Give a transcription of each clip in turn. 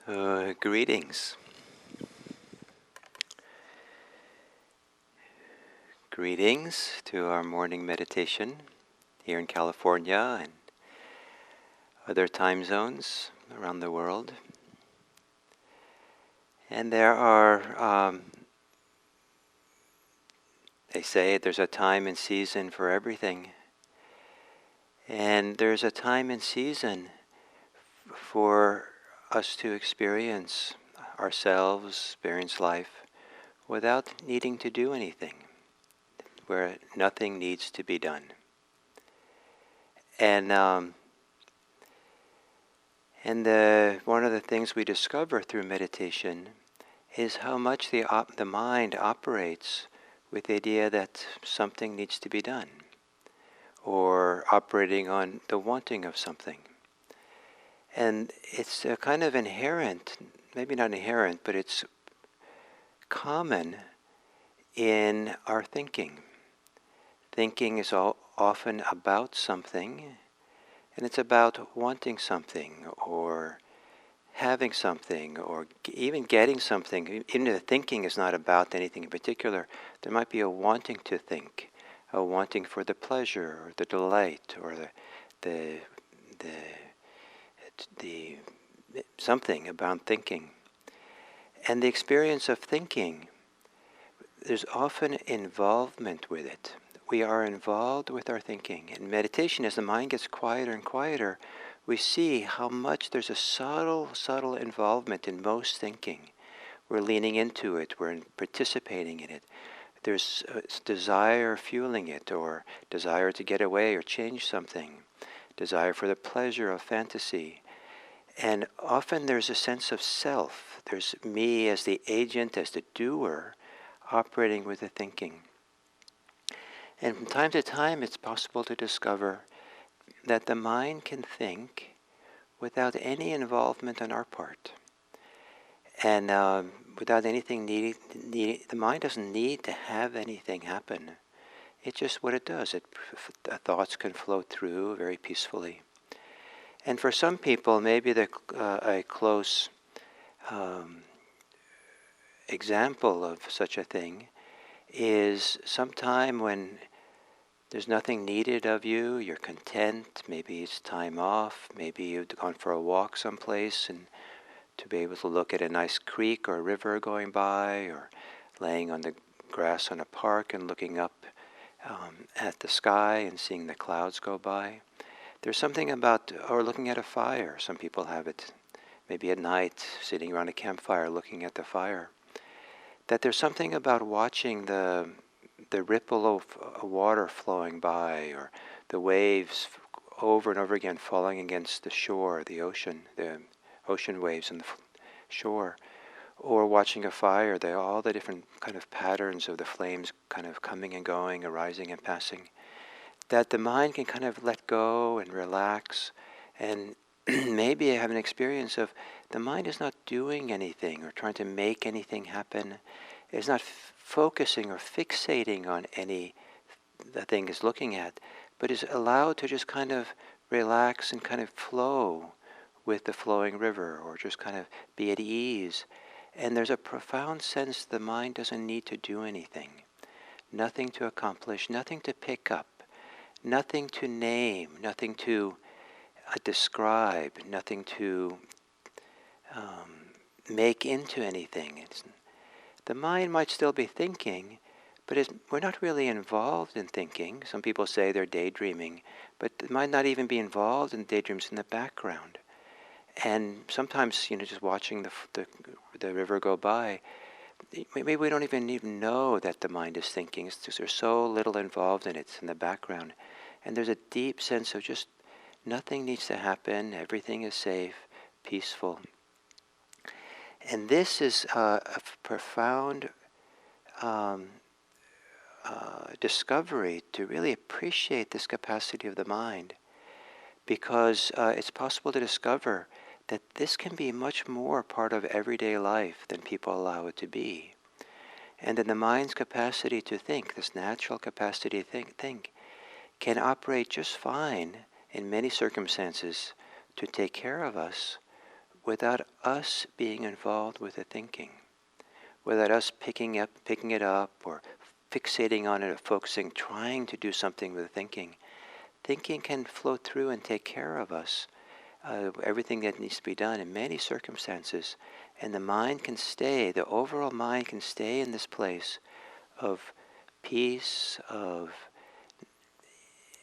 Greetings. Greetings to our morning meditation here in California and other time zones around the world. And there are, they say there's a time and season for everything. And there's a time and season for us to experience ourselves, experience life, without needing to do anything, where nothing needs to be done. And one of the things we discover through meditation is how much the mind operates with the idea that something needs to be done, or operating on the wanting of something. And it's a kind of inherent, maybe not inherent, but it's common in our thinking. Thinking is often about something, and it's about wanting something, or having something, or even getting something. Even if the thinking is not about anything in particular, there might be a wanting to think, a wanting for the pleasure, or the delight, or the something about thinking. And the experience of thinking, there's often involvement with it. We are involved with our thinking. In meditation, as the mind gets quieter and quieter, we see how much there's a subtle involvement in most thinking. We're leaning into it, we're participating in it. There's desire fueling it, or desire to get away or change something, desire for the pleasure of fantasy. And often there's a sense of self. There's me as the agent, as the doer, operating with the thinking. And from time to time, it's possible to discover that the mind can think without any involvement on our part. And without anything the mind doesn't need to have anything happen. It's just what it does. Thoughts can flow through very peacefully. And for some people, maybe a close example of such a thing is sometime when there's nothing needed of you, you're content, maybe it's time off, maybe you've gone for a walk someplace and to be able to look at a nice creek or a river going by, or laying on the grass on a park and looking up at the sky and seeing the clouds go by. There's something about, or looking at a fire, some people have it, maybe at night, sitting around a campfire looking at the fire, that there's something about watching the ripple of water flowing by, or the waves over and over again falling against the shore, the ocean waves on the shore, or watching a fire, all the different kind of patterns of the flames kind of coming and going, arising and passing, that the mind can kind of let go and relax, and maybe have an experience of the mind is not doing anything or trying to make anything happen. It's not focusing or fixating on the thing it's looking at, but is allowed to just kind of relax and kind of flow with the flowing river, or just kind of be at ease. And there's a profound sense the mind doesn't need to do anything. Nothing to accomplish, nothing to pick up, nothing to name, nothing to describe, nothing to make into anything. The mind might still be thinking, but we're not really involved in thinking. Some people say they're daydreaming, but it might not even be involved in daydreams in the background. And sometimes, just watching the river go by, maybe we don't even know that the mind is thinking. It's just there's so little involved in it. It's in the background. And there's a deep sense of just nothing needs to happen. Everything is safe, peaceful. And this is a profound discovery to really appreciate this capacity of the mind, because it's possible to discover that this can be much more part of everyday life than people allow it to be. And then the mind's capacity to think, this natural capacity to think, can operate just fine in many circumstances to take care of us without us being involved with the thinking, without us picking it up, or fixating on it, or focusing, trying to do something with the thinking. Thinking can flow through and take care of us, everything that needs to be done in many circumstances, and the mind can stay, the overall mind can stay in this place of peace, of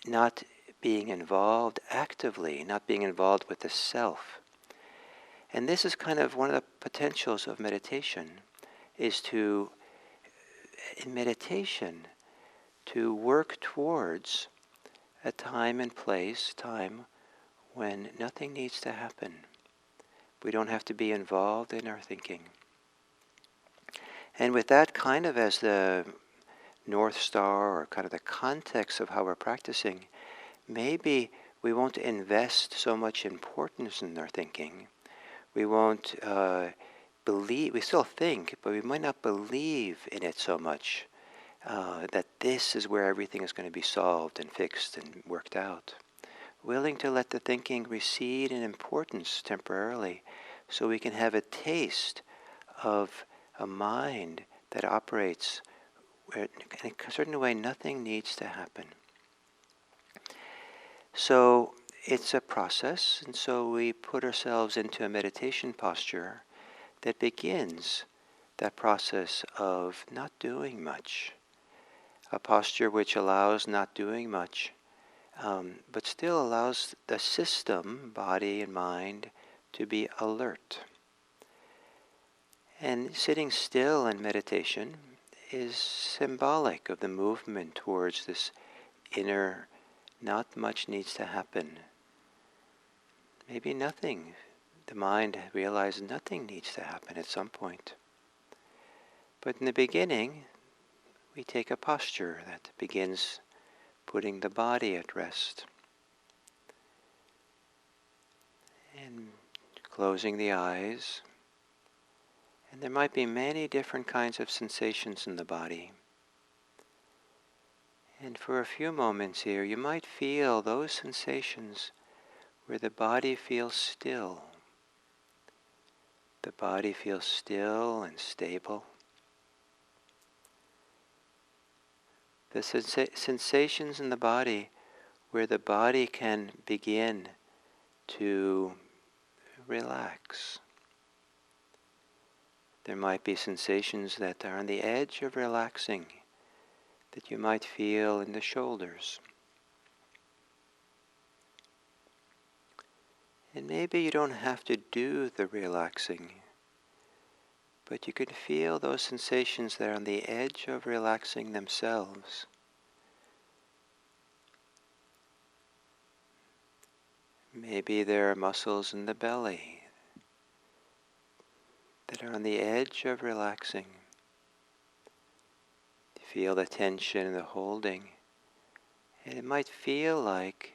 not being involved actively, not being involved with the self. And this is kind of one of the potentials of meditation, is to, in meditation, to work towards a time and place, time when nothing needs to happen. We don't have to be involved in our thinking. And with that kind of as the North Star, or kind of the context of how we're practicing, maybe we won't invest so much importance in our thinking. We won't believe, we still think, but we might not believe in it so much, that this is where everything is going to be solved and fixed and worked out. Willing to let the thinking recede in importance temporarily, so we can have a taste of a mind that operates where in a certain way nothing needs to happen. So it's a process, and so we put ourselves into a meditation posture that begins that process of not doing much. A posture which allows not doing much, but still allows the system, body and mind, to be alert. And sitting still in meditation is symbolic of the movement towards this inner, not much needs to happen. Maybe nothing. The mind realizes nothing needs to happen at some point. But in the beginning, we take a posture that begins putting the body at rest and closing the eyes. And there might be many different kinds of sensations in the body. And for a few moments here, you might feel those sensations where the body feels still. The body feels still and stable. The sensations in the body where the body can begin to relax. There might be sensations that are on the edge of relaxing, that you might feel in the shoulders. And maybe you don't have to do the relaxing, but you can feel those sensations that are on the edge of relaxing themselves. Maybe there are muscles in the belly that are on the edge of relaxing. You feel the tension and the holding, and it might feel like,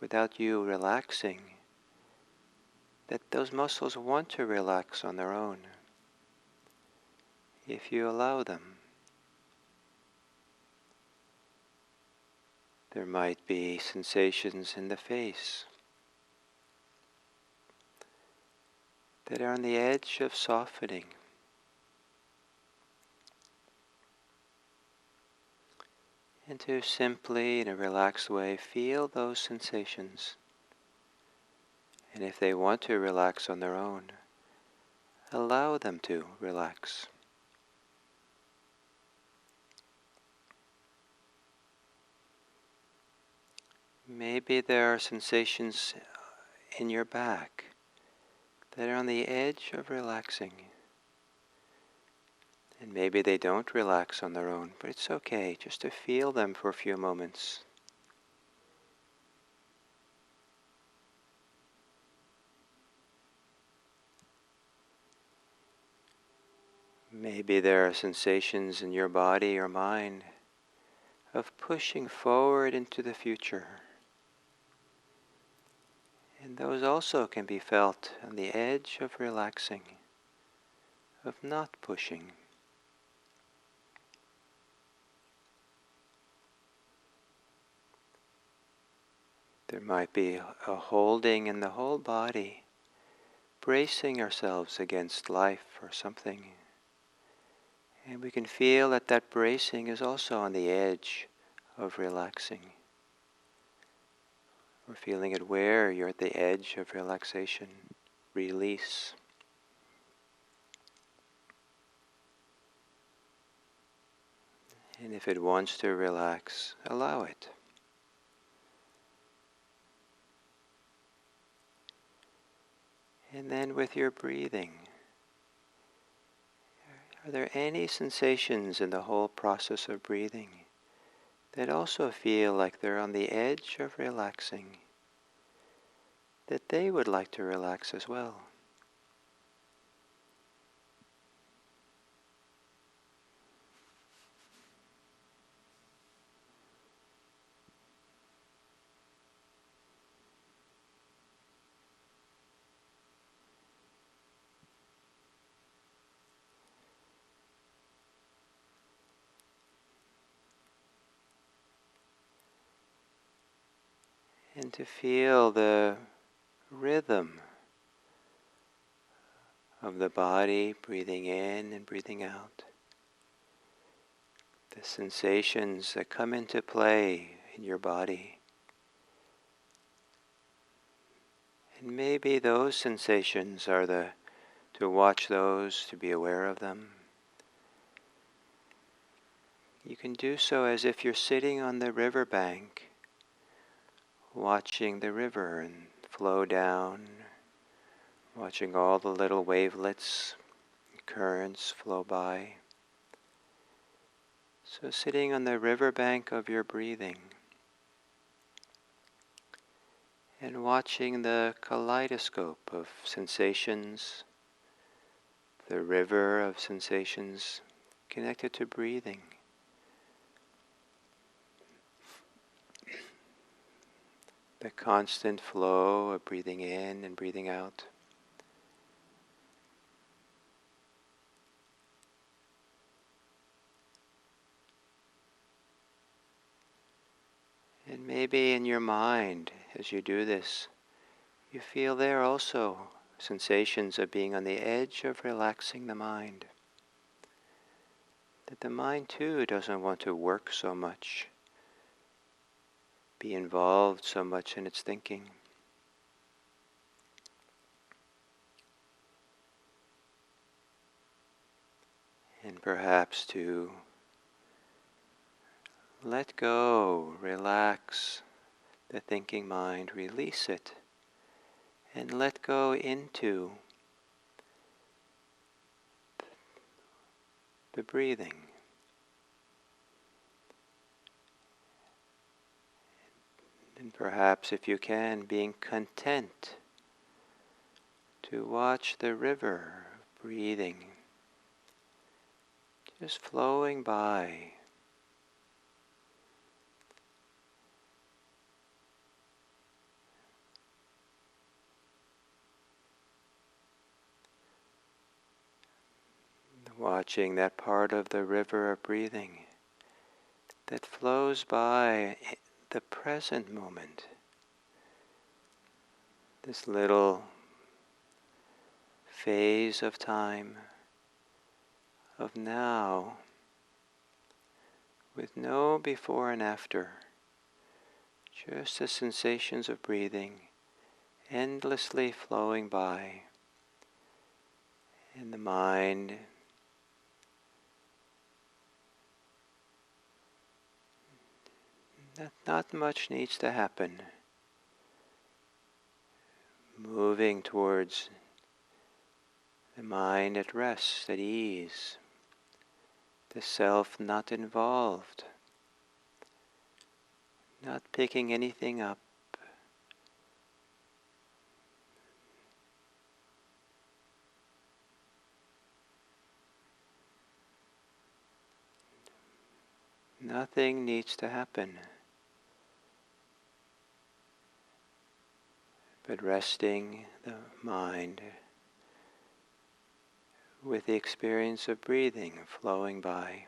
without you relaxing, that those muscles want to relax on their own, if you allow them. There might be sensations in the face that are on the edge of softening. And to simply, in a relaxed way, feel those sensations. And if they want to relax on their own, allow them to relax. Maybe there are sensations in your back that are on the edge of relaxing. And maybe they don't relax on their own, but it's okay just to feel them for a few moments. Maybe there are sensations in your body or mind of pushing forward into the future. And those also can be felt on the edge of relaxing, of not pushing. There might be a holding in the whole body bracing ourselves against life or something. And we can feel that that bracing is also on the edge of relaxing. We're feeling it where you're at the edge of relaxation, release. And if it wants to relax, allow it. And then with your breathing, are there any sensations in the whole process of breathing that also feel like they're on the edge of relaxing, that they would like to relax as well? And to feel the rhythm of the body breathing in and breathing out. The sensations that come into play in your body. And maybe those sensations are to watch those, to be aware of them. You can do so as if you're sitting on the riverbank, watching the river and flow down, watching all the little wavelets, currents flow by. So sitting on the riverbank of your breathing and watching the kaleidoscope of sensations, the river of sensations connected to breathing. The constant flow of breathing in and breathing out. And maybe in your mind, as you do this, you feel there also sensations of being on the edge of relaxing the mind. That the mind too doesn't want to work so much, be involved so much in its thinking. And perhaps to let go, relax the thinking mind, release it, and let go into the breathing. And perhaps, if you can, being content to watch the river breathing, just flowing by. Watching that part of the river of breathing that flows by the present moment. This little phase of time, of now, with no before and after, just the sensations of breathing endlessly flowing by, and the mind not much needs to happen. Moving towards the mind at rest, at ease, the self not involved, not picking anything up. Nothing needs to happen, but resting the mind with the experience of breathing flowing by.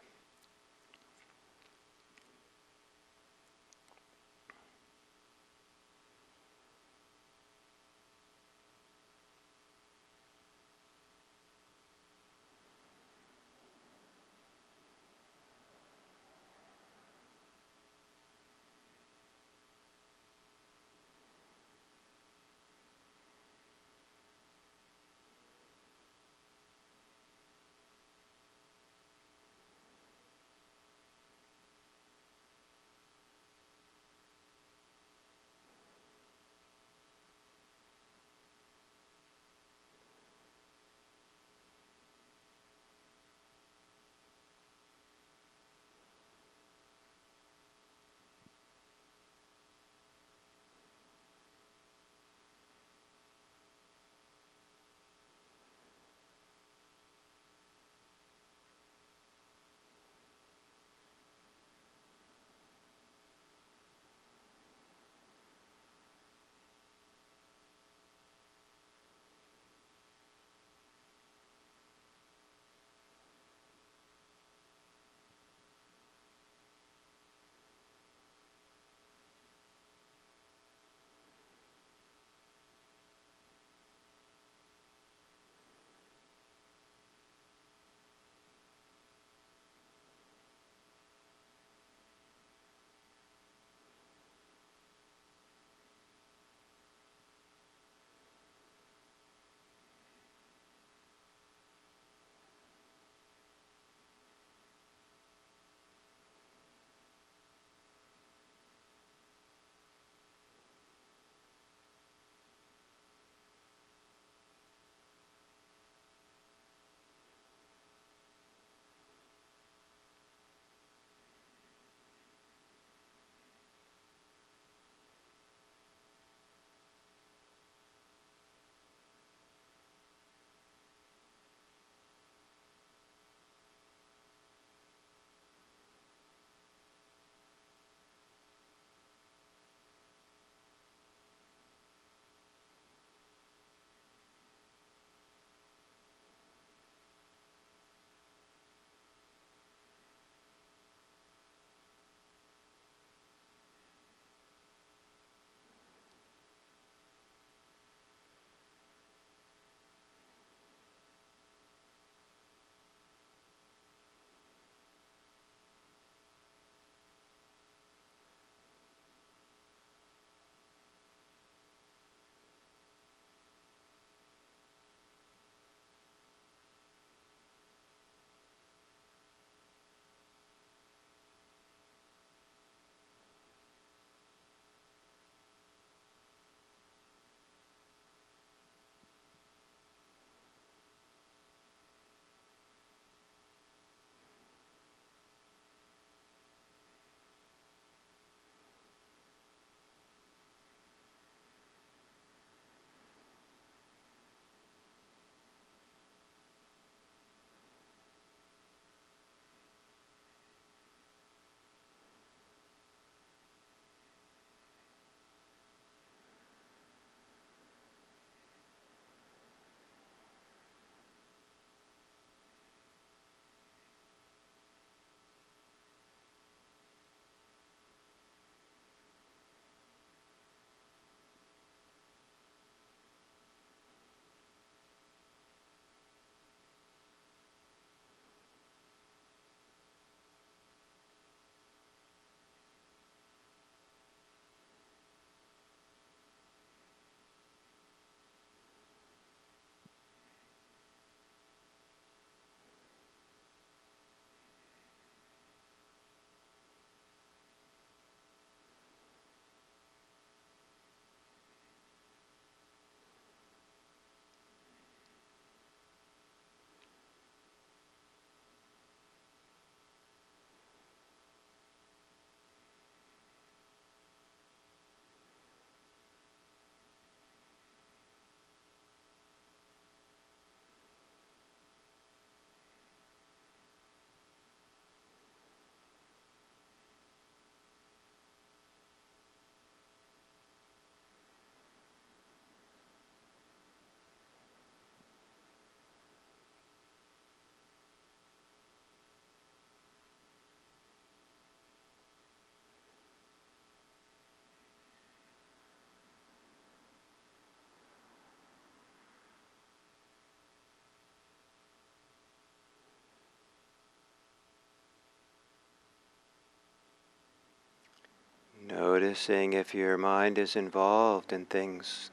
Noticing if your mind is involved in things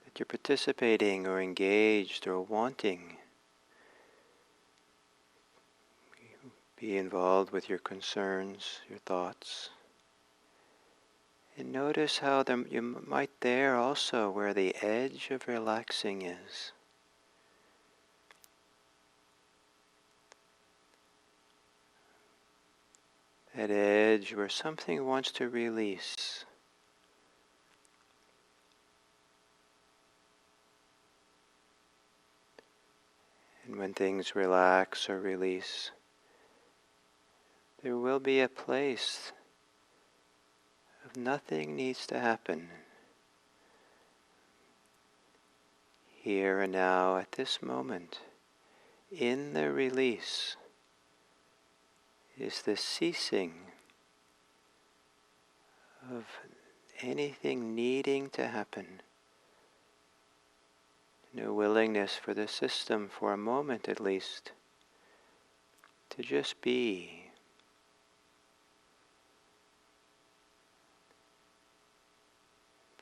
that you're participating or engaged or wanting. Be involved with your concerns, your thoughts. And notice how you might there also where the edge of relaxing is. That edge where something wants to release. And when things relax or release, there will be a place of nothing needs to happen. Here and now, at this moment, in the release, is the ceasing of anything needing to happen. No willingness for the system, for a moment at least, to just be.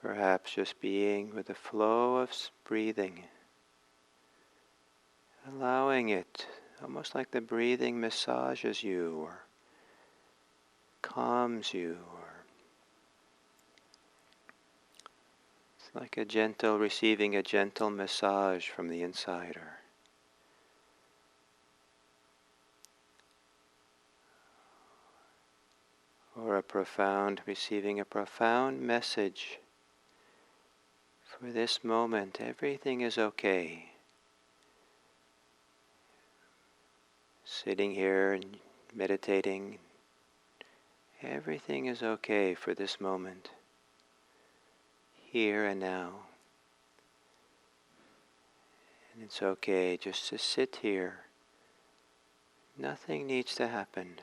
Perhaps just being with the flow of breathing, allowing it, almost like the breathing massages you or calms you, or it's like receiving a gentle massage from the insider. Or receiving a profound message. For this moment, everything is okay. Sitting here and meditating, everything is okay for this moment, here and now. And it's okay just to sit here. Nothing needs to happen.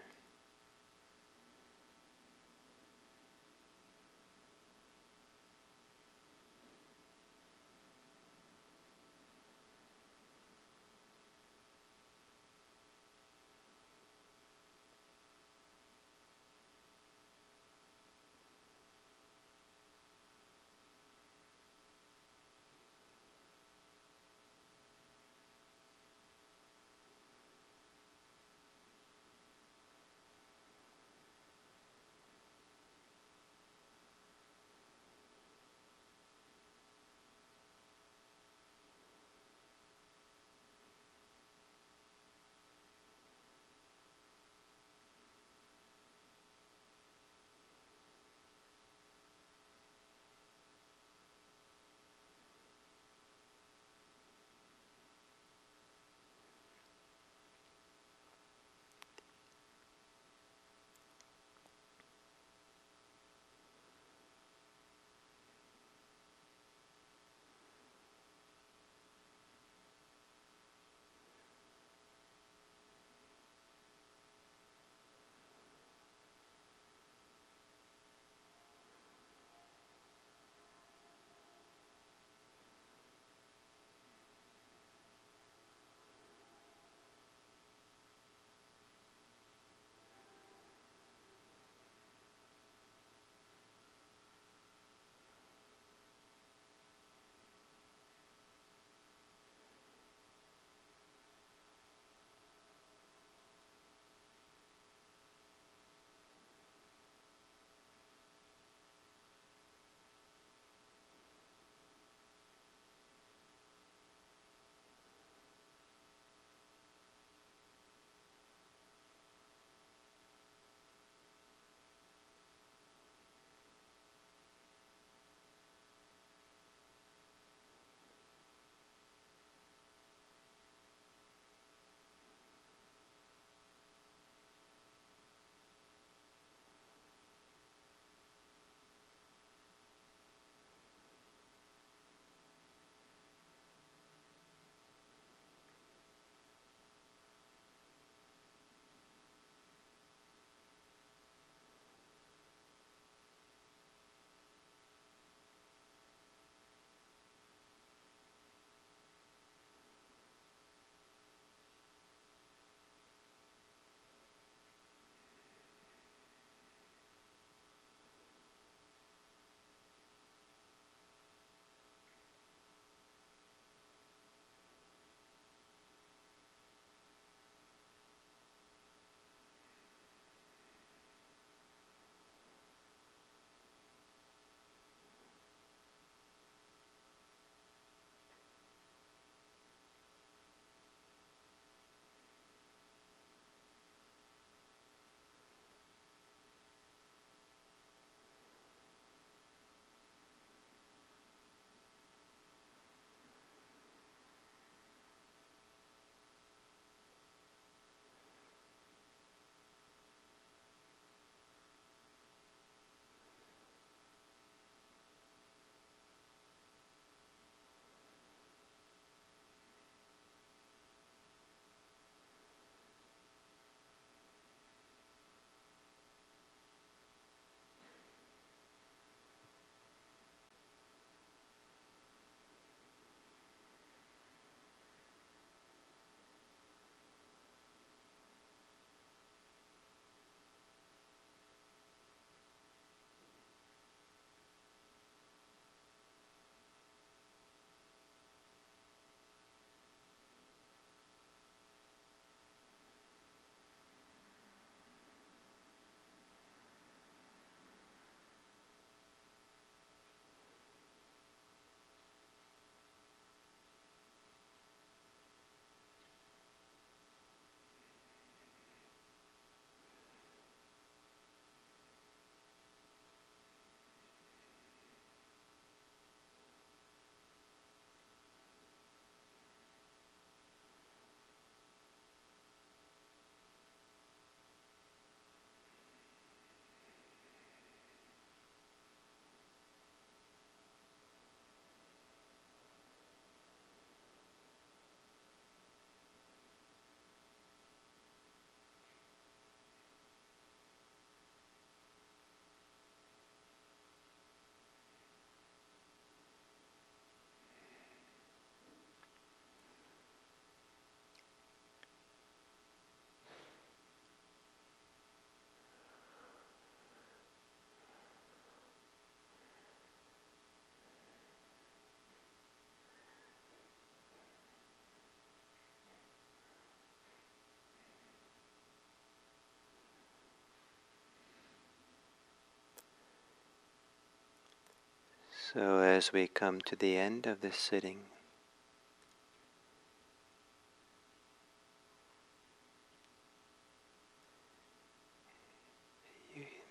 So as we come to the end of this sitting,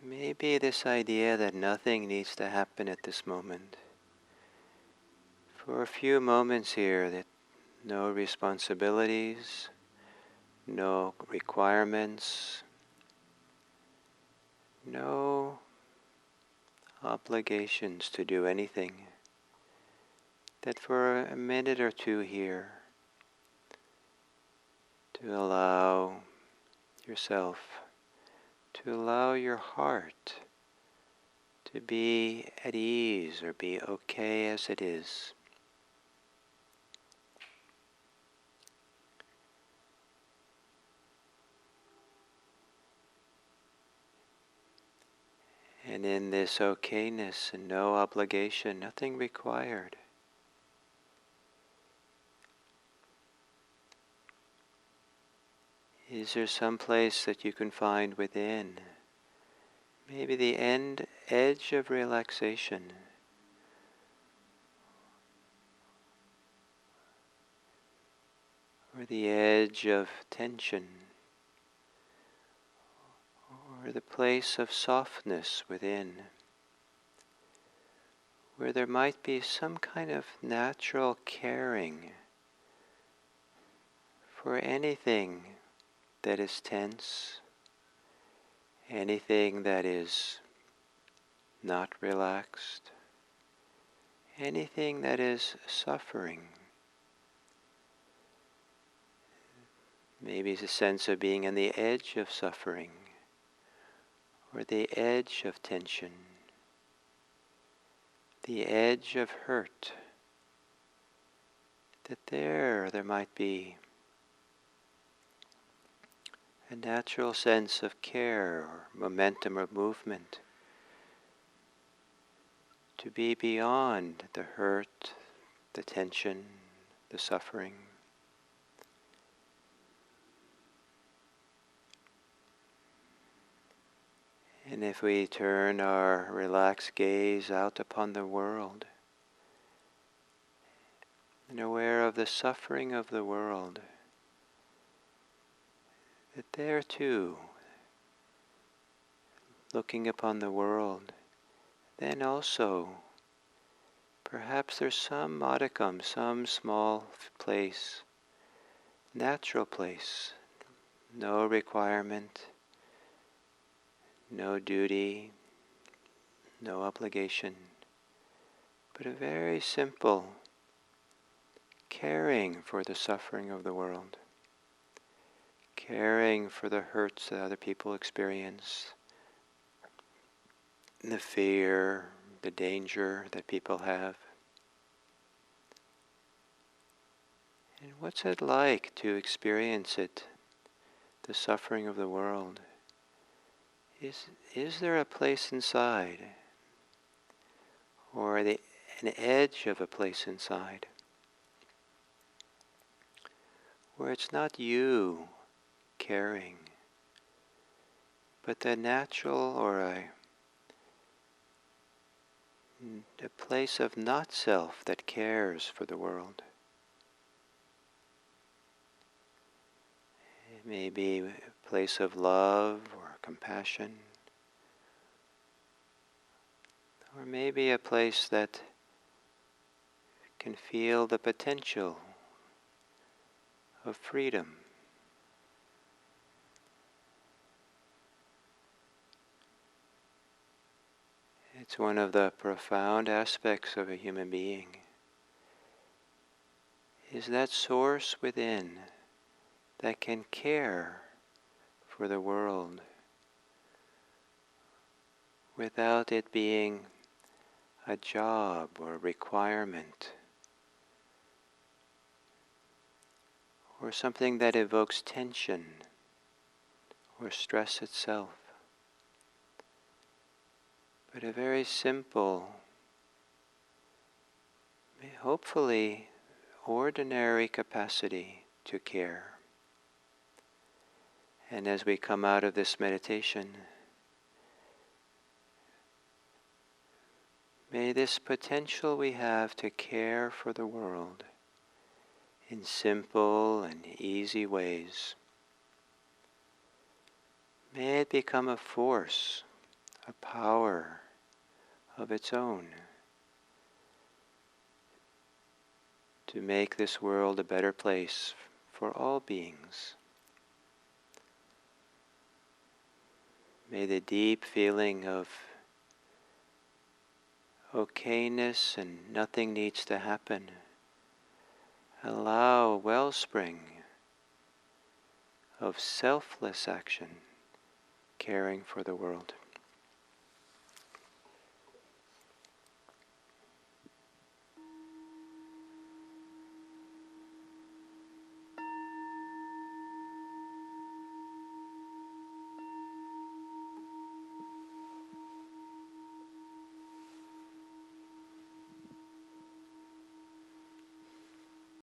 maybe this idea that nothing needs to happen at this moment. For a few moments here, that no responsibilities, no requirements, no obligations to do anything. That for a minute or two here, to allow yourself, to allow your heart to be at ease or be okay as it is. And in this okayness and no obligation, nothing required, is there some place that you can find within, maybe the edge of relaxation, or the edge of tension, or the place of softness within, where there might be some kind of natural caring for anything that is tense, anything that is not relaxed, anything that is suffering. Maybe it's a sense of being on the edge of suffering, or the edge of tension, the edge of hurt, that there might be a natural sense of care or momentum or movement to be beyond the hurt, the tension, the suffering. And if we turn our relaxed gaze out upon the world and aware of the suffering of the world, that there too, looking upon the world, then also perhaps there's some modicum, some small place, natural place, no requirement, no duty, no obligation, but a very simple caring for the suffering of the world, caring for the hurts that other people experience, the fear, the danger that people have. And what's it like to experience it, the suffering of the world? Is there a place inside, or an edge of a place inside, where it's not you caring, but the natural or a place of not self that cares for the world? It may be a place of love or compassion, or maybe a place that can feel the potential of freedom. It's one of the profound aspects of a human being, is that source within that can care for the world without it being a job or requirement, or something that evokes tension or stress itself, but a very simple, hopefully ordinary capacity to care. And as we come out of this meditation, May this potential we have to care for the world in simple and easy ways, may it become a force, a power of its own to make this world a better place for all beings. May the deep feeling of okayness and nothing needs to happen allow a wellspring of selfless action, caring for the world.